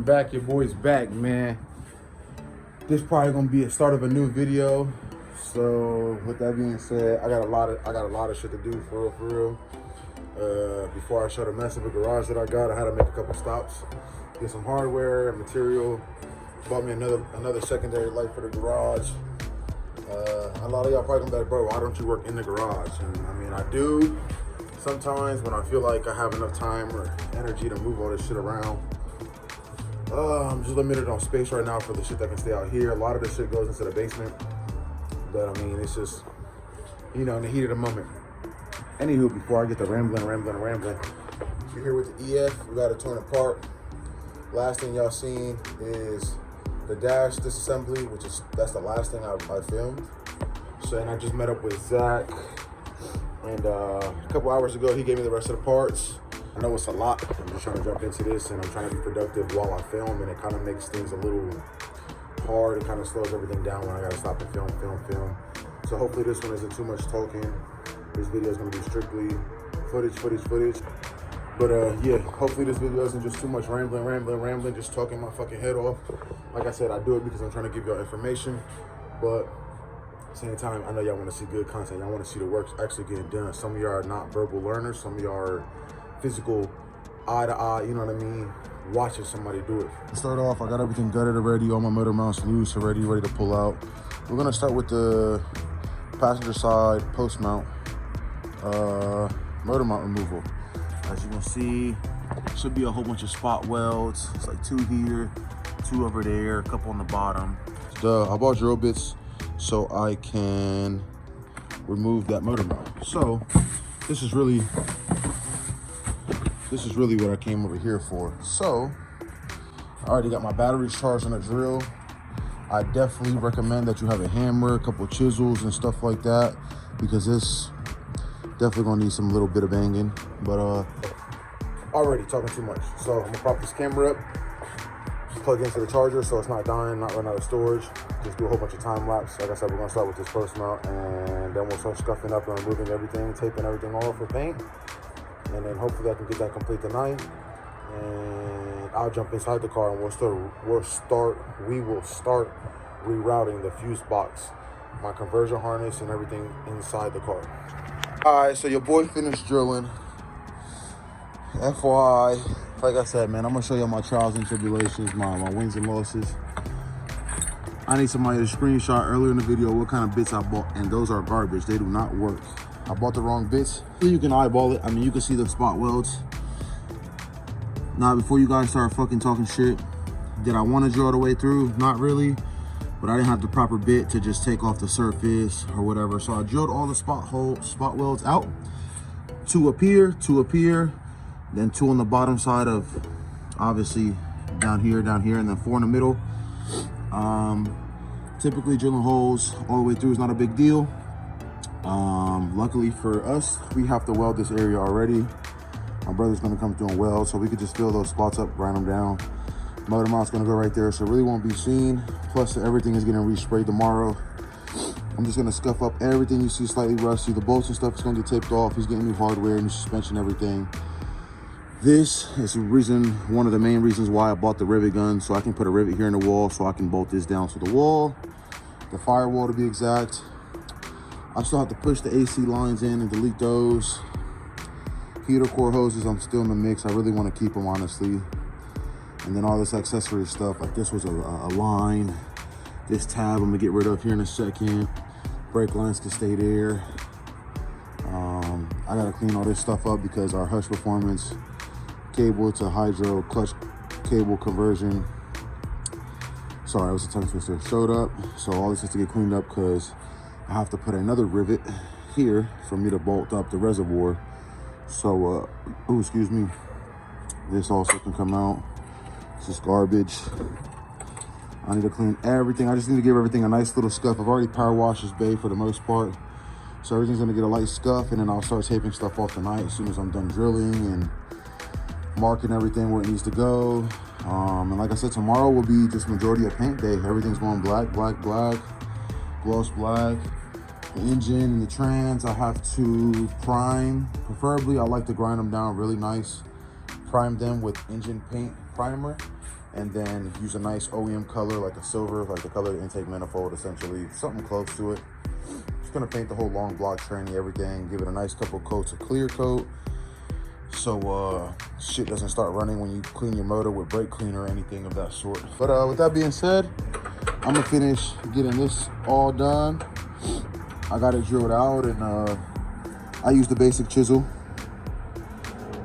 Back, your boy's back, man. This probably gonna be a start of a new video. So with that being said, I got a lot of shit to do for real. Before I show the mess of the garage that I got, I had to make a couple stops, get some hardware and material. Bought me another secondary light for the garage. A lot of y'all probably gonna be like, bro, why don't you work in the garage? And I mean, I do sometimes when I feel like I have enough time or energy to move all this shit around. I'm just limited on space right now for the shit that can stay out here. A lot of this shit goes into the basement. But I mean, it's just, you know, in the heat of the moment. Anywho, before I get to rambling, you're here with the EF. We got it torn apart. Last thing y'all seen is the dash disassembly, that's the last thing I filmed. So, and I just met up with Zach. And a couple hours ago, he gave me the rest of the parts. I know it's a lot. I'm just trying to jump into this and I'm trying to be productive while I film, and it kind of makes things a little hard. It kind of slows everything down when I gotta stop and film. So hopefully this one isn't too much talking. This video is gonna be strictly footage. But yeah, hopefully this video isn't just too much rambling, just talking my fucking head off. Like I said, I do it because I'm trying to give y'all information, but at the same time, I know y'all want to see good content. Y'all want to see the work actually getting done. Some of y'all are not verbal learners. Some of y'all are physical, eye to eye, you know what I mean? Watching somebody do it. To start off, I got everything gutted already. All my motor mounts loose already, ready to pull out. We're gonna start with the passenger side post mount motor mount removal. As you can see, should be a whole bunch of spot welds. It's like 2 here, 2 over there, a couple on the bottom. I bought drill bits so I can remove that motor mount. So this is really what I came over here for. So I already got my batteries charged on the drill. I definitely recommend that you have a hammer, a couple of chisels and stuff like that, because this definitely gonna need some little bit of banging. But already talking too much. So I'm gonna prop this camera up, plug into the charger so it's not dying, not running out of storage. Just do a whole bunch of time lapse. Like I said, we're gonna start with this post mount, and then we'll start scuffing up and removing everything, taping everything off for paint. And then hopefully I can get that complete tonight. And I'll jump inside the car and we will start rerouting the fuse box, my conversion harness and everything inside the car. All right, so your boy finished drilling. FYI, like I said, man, I'm gonna show you my trials and tribulations, my wins and losses. I need somebody to screenshot earlier in the video what kind of bits I bought, and those are garbage. They do not work. I bought the wrong bits. You can eyeball it. I mean, you can see the spot welds. Now, before you guys start fucking talking shit, did I want to drill the way through? Not really, but I didn't have the proper bit to just take off the surface or whatever. So I drilled all the spot welds out. 2 up here, 2 up here, then 2 on the bottom side of, obviously, down here, and then 4 in the middle. Typically drilling holes all the way through is not a big deal. Luckily for us, we have to weld this area already. My brother's gonna come through and weld, so we could just fill those spots up, grind them down. Motor mount's gonna go right there, so it really won't be seen. Plus, everything is getting resprayed tomorrow. I'm just gonna scuff up everything you see slightly rusty. The bolts and stuff is gonna get taped off. He's getting new hardware, new suspension, everything. This is one of the main reasons why I bought the rivet gun, so I can put a rivet here in the wall, so I can bolt this down to the wall, the firewall to be exact. I still have to push the AC lines in and delete those. Heater core hoses, I'm still in the mix. I really want to keep them, honestly. And then all this accessory stuff, like this was a line. This tab I'm gonna get rid of here in a second. Brake lines can stay there. I gotta clean all this stuff up because our Hush Performance cable to hydro clutch cable conversion. Sorry, it was a tongue twister. Showed up, so all this has to get cleaned up because I have to put another rivet here for me to bolt up the reservoir. So, oh, excuse me. This also can come out. This is garbage. I need to clean everything. I just need to give everything a nice little scuff. I've already power washed this bay for the most part. So everything's gonna get a light scuff, and then I'll start taping stuff off tonight as soon as I'm done drilling and marking everything where it needs to go. And like I said, tomorrow will be just majority of paint day. Everything's going black, gloss black. The engine and the trans, I have to prime. Preferably, I like to grind them down really nice. Prime them with engine paint primer, and then use a nice OEM color like a silver, like the color of the intake manifold, essentially, something close to it. Just gonna paint the whole long block, tranny, everything, give it a nice couple coats of clear coat, so shit doesn't start running when you clean your motor with brake cleaner or anything of that sort. But with that being said, I'm gonna finish getting this all done. I got it drilled out, and I use the basic chisel.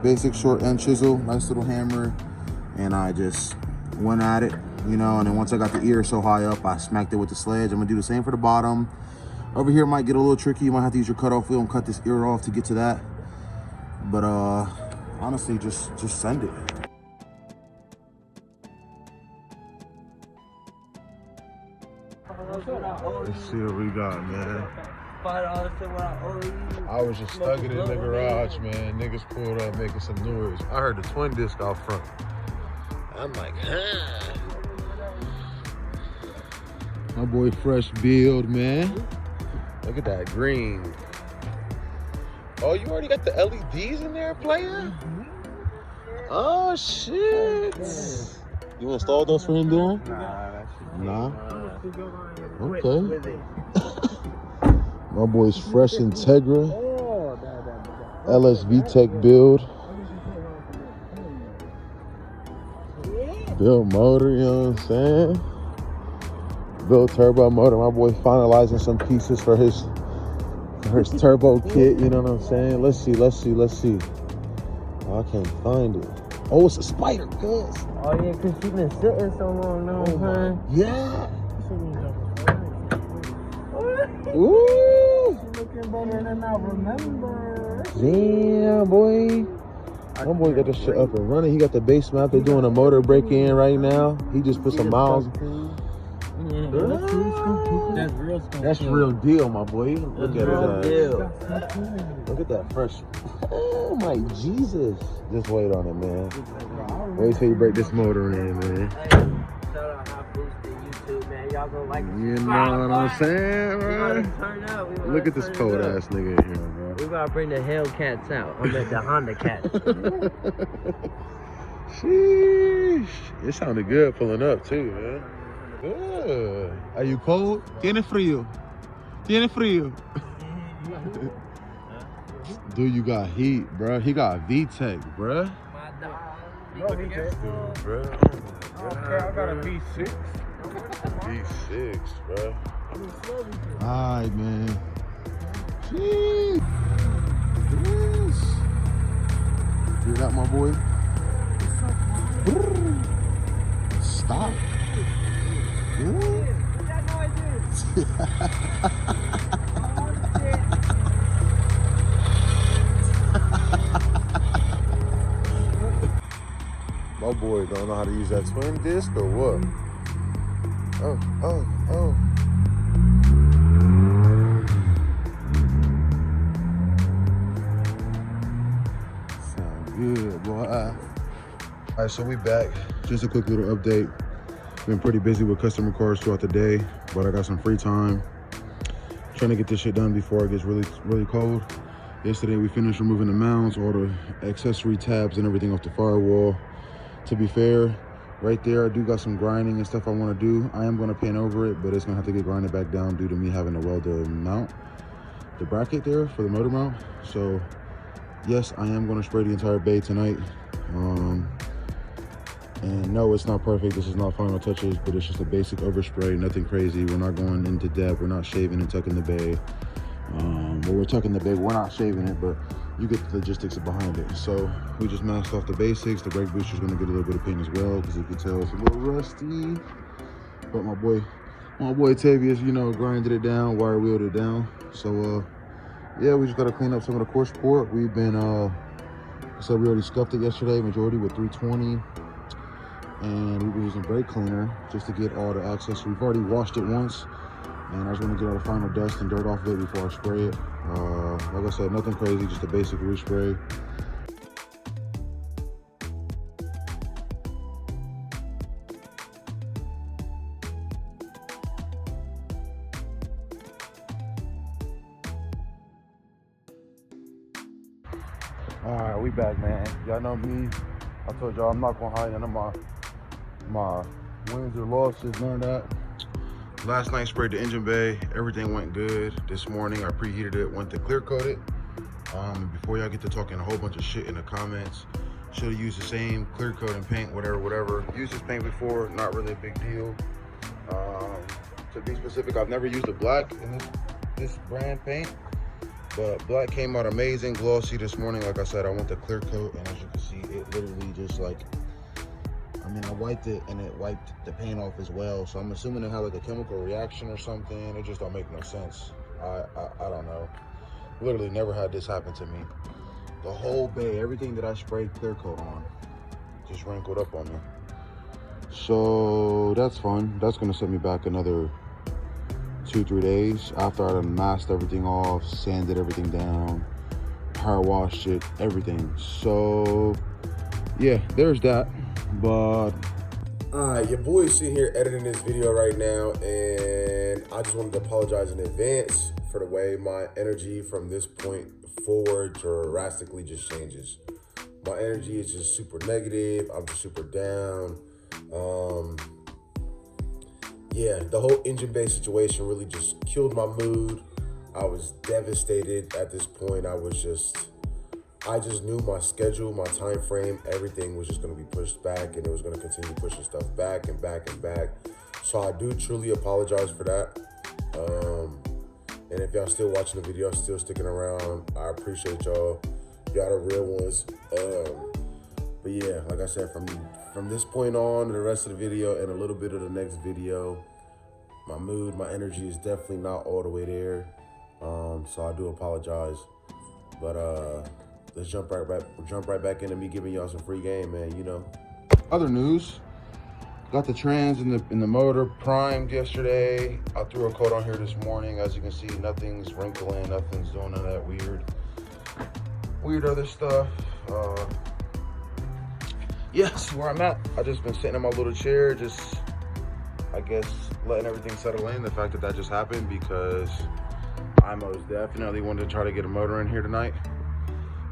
Basic short end chisel, nice little hammer, and I just went at it, you know, and then once I got the ear so high up, I smacked it with the sledge. I'm gonna do the same for the bottom. Over here might get a little tricky. You might have to use your cutoff wheel and cut this ear off to get to that. But honestly, just send it. Let's see what we got, man. I was just stuck in the garage, man. Niggas pulled up making some noise. I heard the twin disc out front. I'm like, My boy Fresh Build, man. Look at that green. Oh, you already got the LEDs in there, player? Oh, shit. You installed those for him there? Nah. Okay. My boy's Fresh Integra, LSV Tech build motor, you know what I'm saying? Build turbo motor. My boy finalizing some pieces for his turbo kit, you know what I'm saying? Let's see. Oh, I can't find it. Oh, it's a spider, cuz. Oh yeah, cause she been sitting so long, no huh? Yeah. Ooh. She looking better than I remember. Damn, boy. My boy got this shit up and running. He got the base map. They're doing a motor break-in right now. He just put some miles. That's real deal, my boy. Look at it. Look at that fresh. Oh my Jesus. Just wait on it, man. Wait till you break this motor in, man. Y'all gonna like you know what I'm saying, bro? Turn up. Look at this cold ass nigga in here, bro. We gotta bring the Hellcats out. I meant the Honda Cats. Sheesh. It sounded good pulling up too, man. Good. Are you cold? Tiene frío. Tiene frío. Dude, you got heat, bro. He got VTEC, bro. Look at this dude, bro. Okay, I got a V6. V6, bro. Alright, man. Jeez. Yes. Hear that, my boy? Stop. What that noise is? My boy don't know how to use that twin disc or what? Oh. Sound good, boy. All right, so we back. Just a quick little update. Been pretty busy with customer cars throughout the day, but I got some free time. Trying to get this shit done before it gets really cold. Yesterday we finished removing the mounts, all the accessory tabs and everything off the firewall. To be fair, right there I do got some grinding and stuff I want to do. I am going to paint over it, but it's going to have to get grinded back down due to me having to weld the mount, the bracket there for the motor mount. So yes, I am going to spray the entire bay tonight. And no, it's not perfect. This is not final touches, but it's just a basic overspray, nothing crazy. We're not going into depth. We're not shaving and tucking the bay. Well, we're tucking the bay, we're not shaving it, but you get the logistics behind it. So we just masked off the basics. The brake booster's gonna get a little bit of paint as well, because you can tell it's a little rusty. But my boy Tavius, you know, grinded it down, wire wheeled it down. So yeah, we just gotta clean up some of the core support. We've been so we already scuffed it yesterday, majority with 320. And we were using brake cleaner just to get all the access. We've already washed it once, and I just want to get all the final dust and dirt off of it before I spray it. Like I said, nothing crazy, just a basic respray. All right, we back, man. Y'all know me. I told y'all I'm not gonna hide none of my wins or losses, none of that. Last night sprayed the engine bay. Everything went good. This morning I preheated it, went to clear coat it. Before y'all get to talking a whole bunch of shit in the comments, should have used the same clear coat and paint, whatever. Used this paint before, not really a big deal. To be specific, I've never used the black in this brand paint, but black came out amazing, glossy this morning. Like I said, I went to clear coat, and as you can see, it literally just like, I mean, I wiped it and it wiped the paint off as well. So I'm assuming it had like a chemical reaction or something. It just don't make no sense. I don't know. Literally never had this happen to me. The whole bay, everything that I sprayed clear coat on, just wrinkled up on me. So that's fun. That's gonna set me back another 2-3 days after I done masked everything off, sanded everything down, power washed it, everything. So yeah, there's that. But your boy's sitting here editing this video right now, and I just wanted to apologize in advance for the way my energy from this point forward drastically just changes. My energy is just super negative. I'm just super down. Yeah, the whole engine bay situation really just killed my mood. I was devastated at this point. I just knew my schedule, my time frame, everything was just going to be pushed back, and it was going to continue pushing stuff back and back and back. So I do truly apologize for that. And if y'all still watching the video, still sticking around, I appreciate y'all. Y'all the real ones. But yeah, like I said, from this point on to the rest of the video and a little bit of the next video, my mood, my energy is definitely not all the way there. So I do apologize. But let's jump right back into me giving y'all some free game, man, you know. other news, got the trans in the motor primed yesterday. I threw a coat on here this morning. As you can see, nothing's wrinkling, nothing's doing none of that weird other stuff. Yes, where I'm at. I just been sitting in my little chair, just, I guess, letting everything settle in. The fact that just happened because I most definitely wanted to try to get a motor in here tonight.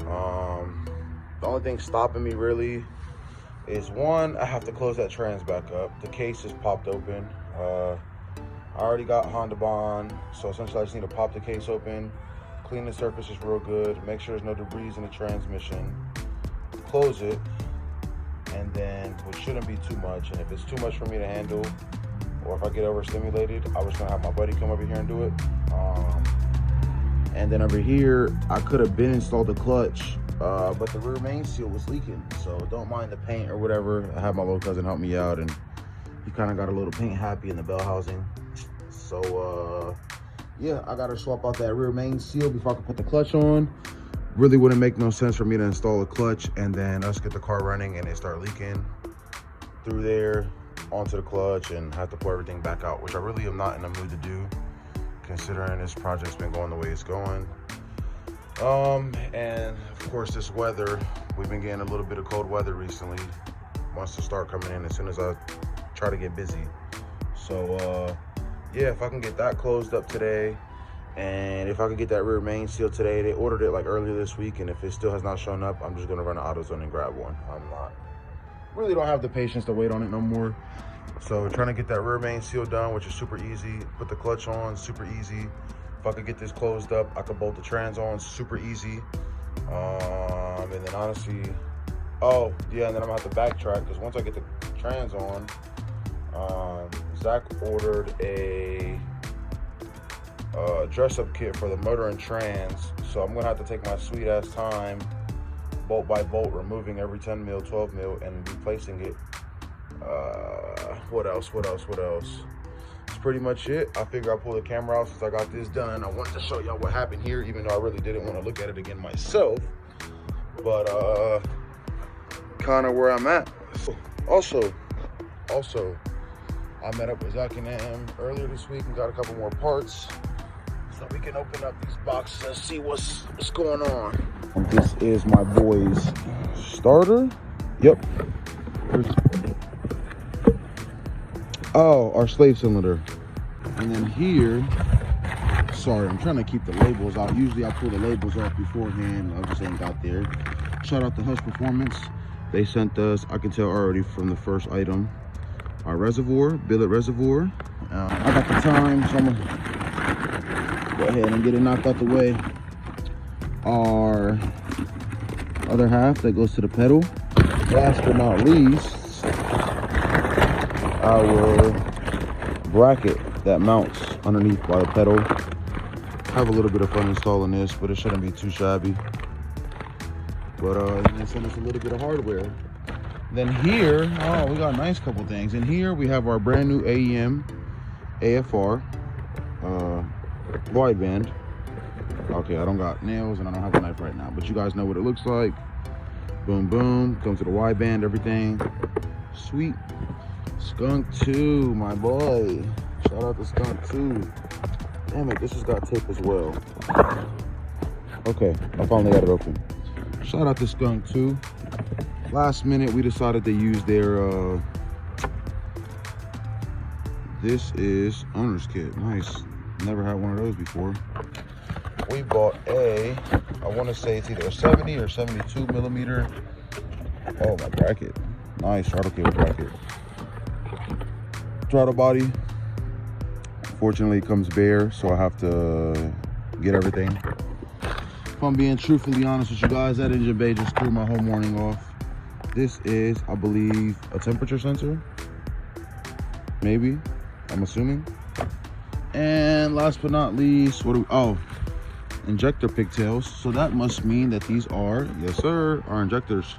The only thing stopping me really is, one, I have to close that trans back up. The case is popped open. I already got Honda Bond, so essentially I just need to pop the case open, clean the surfaces real good, make sure there's no debris in the transmission, close it, and then, which shouldn't be too much, and if it's too much for me to handle, or if I get overstimulated, I was gonna have my buddy come over here and do it. And then over here, I could have been installed the clutch, but the rear main seal was leaking. So don't mind the paint or whatever. I had my little cousin help me out, and he kind of got a little paint happy in the bell housing. So yeah, I gotta swap out that rear main seal before I can put the clutch on. Really wouldn't make no sense for me to install a clutch and then us get the car running and it start leaking through there onto the clutch and have to pull everything back out, which I really am not in the mood to do, considering this project's been going the way it's going. And of course this weather, we've been getting a little bit of cold weather recently. Wants to start coming in as soon as I try to get busy. So yeah, if I can get that closed up today, and if I could get that rear main seal today, they ordered it like earlier this week, and if it still has not shown up, I'm just gonna run to AutoZone and grab one. Really don't have the patience to wait on it no more. So trying to get that rear main seal done, which is super easy. Put the clutch on, super easy. If I could get this closed up, I could bolt the trans on, super easy. And then honestly, oh yeah, and then I'm gonna have to backtrack, because once I get the trans on, Zach ordered a dress-up kit for the motor and trans. So I'm gonna have to take my sweet ass time, bolt by bolt, removing every 10 mil, 12 mil, and replacing it. What else? That's pretty much it. I figure I'll pull the camera out since I got this done. I wanted to show y'all what happened here, even though I really didn't want to look at it again myself. But kind of where I'm at. Also, I met up with Zach and them earlier this week and got a couple more parts, so we can open up these boxes and see what's going on. And this is my boy's starter. Yep. Oh, our slave cylinder. And then here, sorry, I'm trying to keep the labels out. Usually I pull the labels off beforehand. I just ain't got there. Shout out to Hush Performance. They sent us, I can tell already from the first item, our reservoir, billet reservoir. I got the time, so I'm gonna go ahead and get it knocked out the way. Our other half that goes to the pedal. Last but not least, our bracket that mounts underneath by the pedal. Have a little bit of fun installing this, but it shouldn't be too shabby. But they sent us a little bit of hardware. Then here, oh, we got a nice couple things. In here we have our brand new AEM AFR wideband. Okay, I don't got nails and I don't have a knife right now, but you guys know what it looks like. Boom, boom, comes to the wideband, everything. Sweet. Skunk 2, my boy. Shout out to Skunk 2. Damn it, this has got tape as well. Okay, I finally got it open. Shout out to Skunk 2. Last minute, we decided to use their, this is owner's kit. Nice. Never had one of those before. We bought a, I want to say it's either a 70 or 72 millimeter. Oh, my bracket. Nice throttle cable bracket. Throttle body. Fortunately, it comes bare, so I have to get everything. If I'm being truthfully honest with you guys, that engine bay just threw my whole morning off. This is, I believe, a temperature sensor. Maybe, I'm assuming. And last but not least, what do we, oh, injector pigtails. So that must mean that these are, yes sir, our injectors.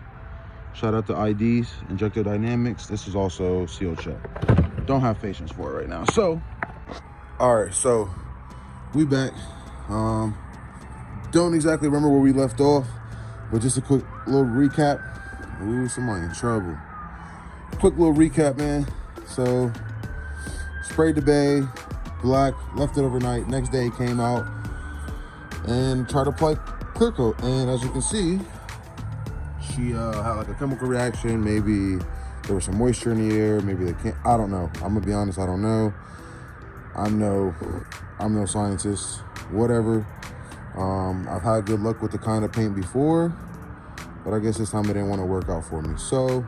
Shout out to IDs, Injector Dynamics. This is also seal check. Don't have patience for it right now. So, all right, so we back. Don't exactly remember where we left off, but just a quick little recap. Ooh, somebody in trouble. Quick little recap, man. So, sprayed the bay, black, left it overnight. Next day it came out and tried to apply clear coat. And as you can see, she had like a chemical reaction. Maybe there was some moisture in the air. Maybe they can't, I don't know. I'm gonna be honest, I don't know. I'm no scientist, whatever. I've had good luck with the kind of paint before, but I guess this time it didn't want to work out for me. So,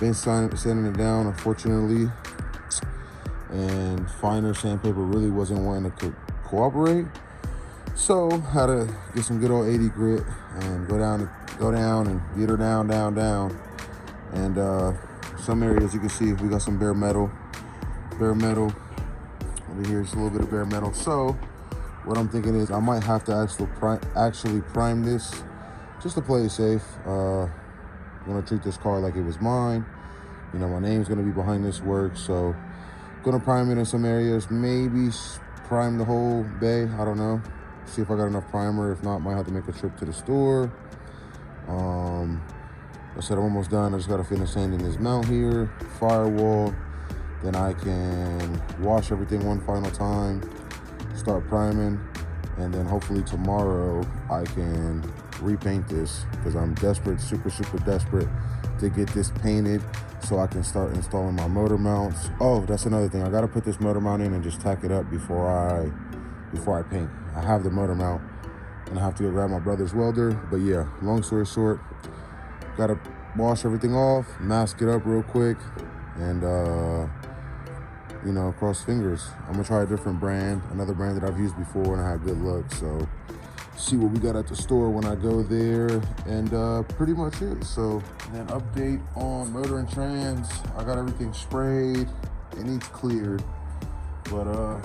been sanding it down, unfortunately, and finer sandpaper really wasn't wanting to cooperate. So, had to get some good old 80 grit and go down and get her down. And some areas you can see we got some bare metal. Over here, just a little bit of bare metal. So, what I'm thinking is I might have to actually prime this just to play it safe. I'm gonna treat this car like it was mine. You know, my name's gonna be behind this work, so gonna prime it in some areas. Maybe prime the whole bay. I don't know. See if I got enough primer. If not, might have to make a trip to the store. I said I'm almost done. I just gotta finish sanding this mount here, firewall. Then I can wash everything one final time, start priming, and then hopefully tomorrow I can repaint this because I'm desperate, super desperate to get this painted so I can start installing my motor mounts. Oh, that's another thing. I gotta put this motor mount in and just tack it up before I paint. I have the motor mount and I have to go grab my brother's welder. But yeah, long story short, gotta wash everything off, mask it up real quick, and you know, cross fingers. I'm gonna try a different brand, another brand that I've used before and I had good luck. So see what we got at the store when I go there, and pretty much it. So then update on motor and trans. I got everything sprayed. It needs cleared, but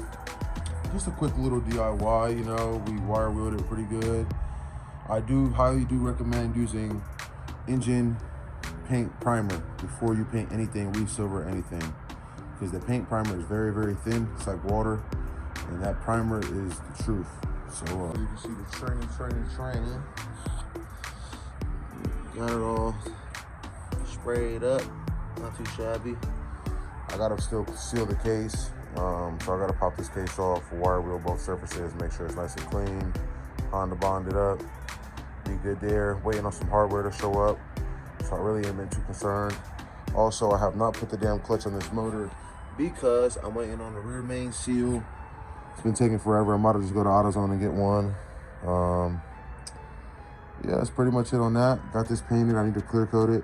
just a quick little DIY. You know, we wire wheeled it pretty good. I highly recommend using engine paint primer before you paint anything, re-silver anything, because the paint primer is very thin. It's like water, and that primer is the truth. So you can see the training. Got it all sprayed up, not too shabby. I gotta still seal the case, so I gotta pop this case off, wire wheel both surfaces, make sure it's nice and clean, Honda bond it up, be good there. Waiting on some hardware to show up, so I really ain't been too concerned. Also, I have not put the damn clutch on this motor because I'm waiting on the rear main seal. It's been taking forever. I might just go to AutoZone and get one. yeah, that's pretty much it on that. Got this painted. I need to clear coat it.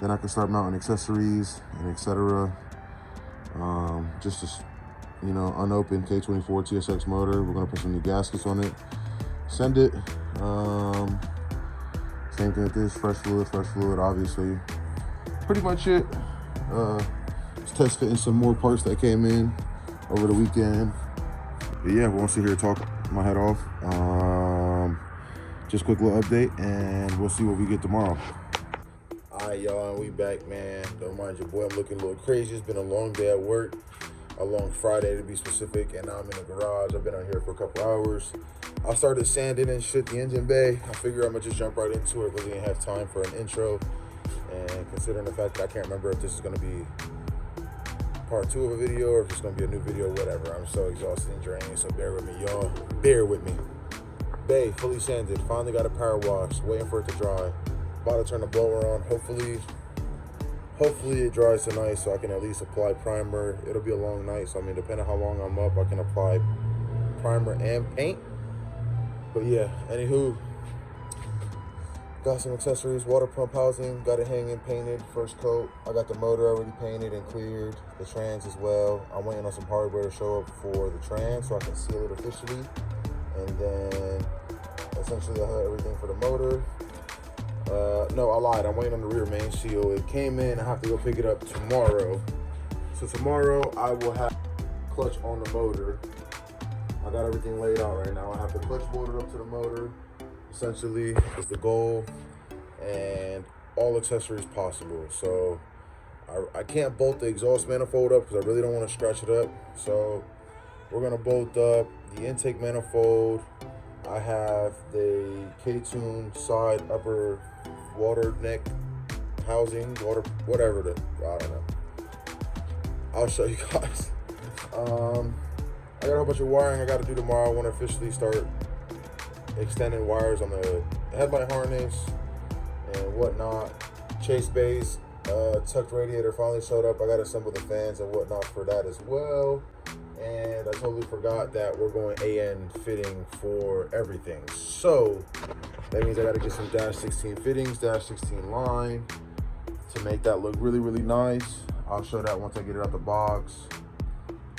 Then I can start mounting accessories and etc. Just to, you know, unopened K24 TSX motor. We're gonna put some new gaskets on it. Send it. Same thing with this. Fresh fluid, obviously. Pretty much it. Just test fitting some more parts that came in over the weekend. But yeah, we won't sit here and talk my head off. Just quick little update, and we'll see what we get tomorrow. All right, y'all, and we back, man. Don't mind your boy, I'm looking a little crazy. It's been a long day at work, a long Friday to be specific, and now I'm in the garage. I've been out here for a couple hours. I started sanding and shit the engine bay. I figure I'm gonna just jump right into it. Really didn't have time for an intro, and considering the fact that I can't remember if this is gonna be part 2 of a video or if it's gonna be a new video, whatever. I'm so exhausted and drained, so bear with me, y'all. Bear with me. Bay, fully sanded. Finally got a power wash. Waiting for it to dry. About to turn the blower on. Hopefully it dries tonight so I can at least apply primer. It'll be a long night, so I mean, depending on how long I'm up, I can apply primer and paint. But yeah, anywho, got some accessories, water pump housing, got it hanging, painted, first coat. I got the motor already painted and cleared, the trans as well. I'm waiting on some hardware to show up for the trans so I can seal it officially. And then essentially I have everything for the motor. No, I lied. I'm waiting on the rear main seal. It came in. I have to go pick it up tomorrow. So tomorrow I will have clutch on the motor. I got everything laid out right now. I have the clutch bolted up to the motor. Essentially, is the goal, and all accessories possible. So I can't bolt the exhaust manifold up because I really don't want to scratch it up. So we're gonna bolt up the intake manifold. I have the K-tune side upper water neck housing, water, whatever I don't know. I'll show you guys. I got a whole bunch of wiring I got to do tomorrow. I want to officially start extending wires on the headlight harness and whatnot. Chase base, tucked radiator finally showed up. I got to assemble the fans and whatnot for that as well. And I totally forgot that we're going AN fitting for everything. So that means I got to get some dash 16 fittings, dash 16 line to make that look really, really nice. I'll show that once I get it out the box.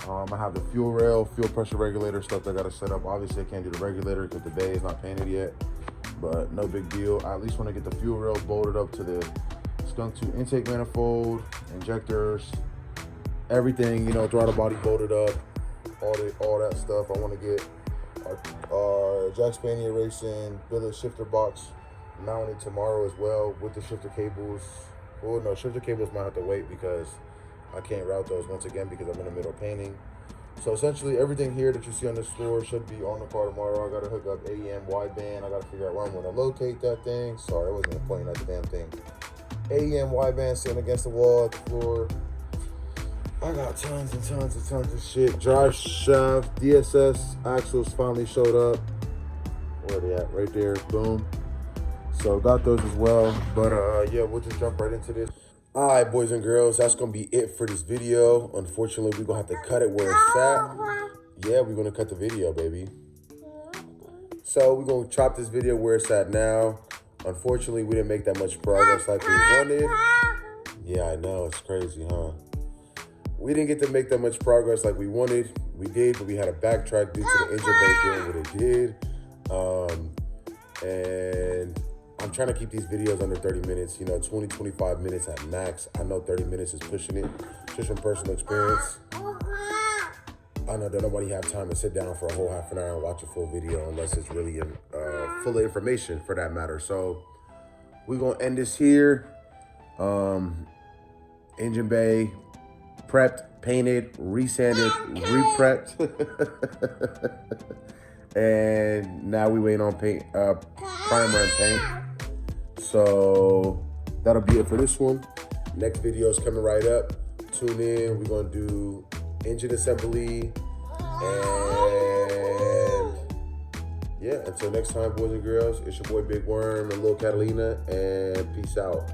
I have the fuel rail, fuel pressure regulator stuff that I got to set up. Obviously, I can't do the regulator because the bay is not painted yet, but no big deal. I at least want to get the fuel rail bolted up to the Skunk 2 intake manifold, injectors, everything, you know, throttle body bolted up, all that stuff. I want to get our Jack Spanier Racing billet shifter box mounted tomorrow as well with the shifter cables. Well, no, shifter cables might have to wait because I can't route those once again because I'm in the middle of painting. So essentially everything here that you see on this floor should be on the car tomorrow. I got to hook up AEM wideband. I got to figure out where I'm going to locate that thing. Sorry, I wasn't even pointing at the damn thing. AEM wideband sitting against the wall at the floor. I got tons and tons and tons of shit. Drive shaft, DSS axles finally showed up. Where are they at? Right there. Boom. So got those as well. But yeah, we'll just jump right into this. All right, boys and girls, that's going to be it for this video. Unfortunately, we're going to have to cut it where it's at. Yeah, we're going to cut the video, baby. So we're going to chop this video where it's at now. Unfortunately, we didn't make that much progress like we wanted. Yeah, I know. It's crazy, huh? We didn't get to make that much progress like we wanted. We did, but we had to backtrack due to the engine bay doing what it did. And I'm trying to keep these videos under 30 minutes, you know, 20, 25 minutes at max. I know 30 minutes is pushing it, just from personal experience. I know that nobody have time to sit down for a whole half an hour and watch a full video unless it's really full of information for that matter. So we're going to end this here. Engine bay, prepped, painted, resanded, re-prepped. And now we waiting on paint, primer and paint. So that'll be it for this one. Next video is coming right up. Tune in. We're going to do engine assembly. And yeah, until next time, boys and girls, it's your boy Big Worm and Lil Catalina. And peace out.